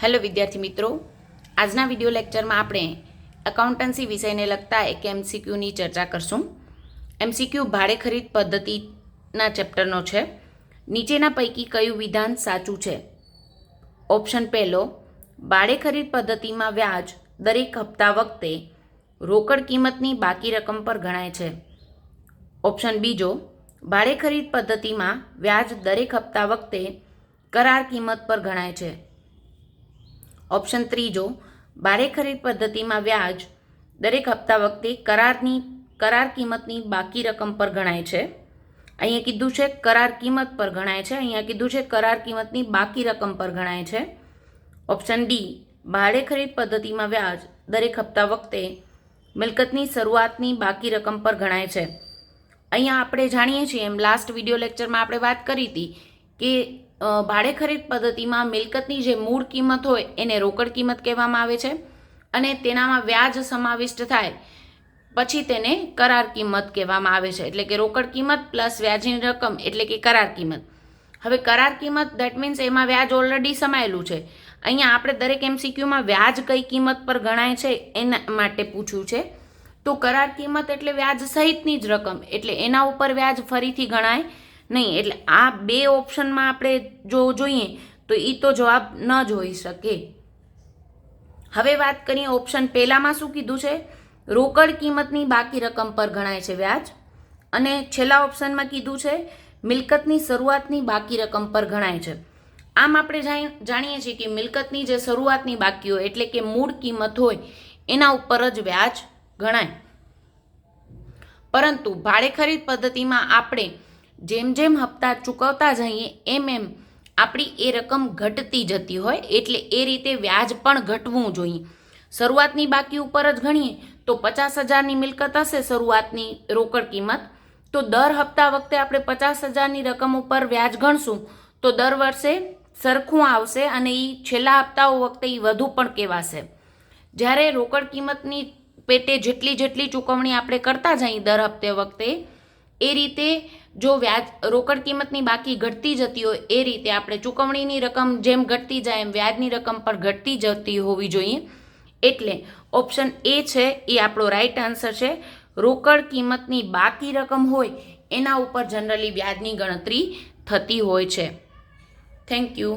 Hello વિદ્યાર્થી મિત્રો, આજના વિડીયો લેક્ચરમાં આપણે એકાઉન્ટન્સી વિષયને લગતા એક એમસીક્યુની ચર્ચા કરશું. એમસીક્યુ ભાડે ખરીદ પદ્ધતિના ચેપ્ટરનો છે. નીચેના પૈકી કયું વિધાન સાચું છે? ઓપ્શન પહેલો, ભાડે ખરીદ પદ્ધતિમાં વ્યાજ દરેક હપ્તા વખતે રોકડ કિંમતની બાકી રકમ પર ગણાય છે. ઓપ્શન બીજો, ભાડે ખરીદ પદ્ધતિમાં વ્યાજ દરેક હપ્તા વખતે કરાર કિંમત પર ગણાય છે. ઓપ્શન ત્રીજો, ભાડે ખરીદ પદ્ધતિમાં વ્યાજ દરેક હપ્તા વખતે કરાર કિંમતની બાકી રકમ પર ગણાય છે. અહીંયા કીધું છે કરાર કિંમત પર ગણાય છે, અહીંયા કીધું છે કરાર કિંમતની બાકી રકમ પર ગણાય છે. ઓપ્શન ડી, ભાડે ખરીદ પદ્ધતિમાં વ્યાજ દરેક હપ્તા વખતે મિલકતની શરૂઆતની બાકી રકમ પર ગણાય છે. અહીંયા આપણે જાણીએ છીએ એમ લાસ્ટ વિડીયો લેક્ચરમાં આપણે વાત કરી હતી કે ભાડે ખરીદ પદ્ધતિમાં મિલકતની જે મૂળ કિંમત હોય એને રોકડ કિંમત કહેવામાં આવે છે અને તેનામાં વ્યાજ સમાવિષ્ટ થાય પછી તેને કરાર કિંમત કહેવામાં આવે છે. એટલે કે રોકડ કિંમત પ્લસ વ્યાજની રકમ એટલે કે કરાર કિંમત. હવે કરાર કિંમત દેટ મીન્સ એમાં વ્યાજ ઓલરેડી સમાયેલું છે. અહીંયા આપણે દરેક એમસીક્યુમાં વ્યાજ કઈ કિંમત પર ગણાય છે એના માટે પૂછ્યું છે. તો કરાર કિંમત એટલે વ્યાજ સહિતની જ રકમ, એટલે એના ઉપર વ્યાજ ફરીથી ગણાય નહીં. એટલે આ બે ઓપ્શનમાં આપણે જો જોઈએ તો એ તો જવાબ ન જ હોઈ શકે. હવે વાત કરીએ ઓપ્શન પહેલામાં શું કીધું છે? રોકડ કિંમતની બાકી રકમ પર ગણાય છે વ્યાજ. અને છેલ્લા ઓપ્શનમાં કીધું છે મિલકતની શરૂઆતની બાકી રકમ પર ગણાય છે. આમ આપણે જાણીએ છીએ કે મિલકતની જે શરૂઆતની બાકી હોય એટલે કે મૂળ કિંમત હોય એના ઉપર જ વ્યાજ ગણાય. પરંતુ ભાડે ખરીદ પદ્ધતિમાં આપણે જેમ જેમ હપ્તા ચૂકવતા જઈએ એમ એમ આપણી એ રકમ ઘટતી જતી હોય, એટલે એ રીતે વ્યાજ પણ ઘટવું જોઈએ. શરૂઆતની બાકી ઉપર જ ગણીએ તો 50,000ની મિલકત હશે શરૂઆતની રોકડ કિંમત, તો દર હપ્તા વખતે આપણે 50,000ની રકમ ઉપર વ્યાજ ગણશું તો દર વર્ષે સરખું આવશે અને એ છેલ્લા હપ્તાઓ વખતે એ વધુ પણ કહેવાશે. જ્યારે રોકડ કિંમતની પેટે જેટલી ચૂકવણી આપણે કરતા જઈએ દર હપ્તે વખતે એ રીતે જો વ્યાજ રોકડ કિંમતની બાકી ઘટતી જતી હોય એ રીતે આપણે ચૂકવણીની રકમ જેમ ઘટતી જાય એમ વ્યાજની રકમ પણ ઘટતી જતી હોવી જોઈએ. એટલે ઓપ્શન એ છે એ આપણો રાઈટ આન્સર છે. રોકડ કિંમતની બાકી રકમ હોય એના ઉપર જનરલી વ્યાજની ગણતરી થતી હોય છે. Thank you.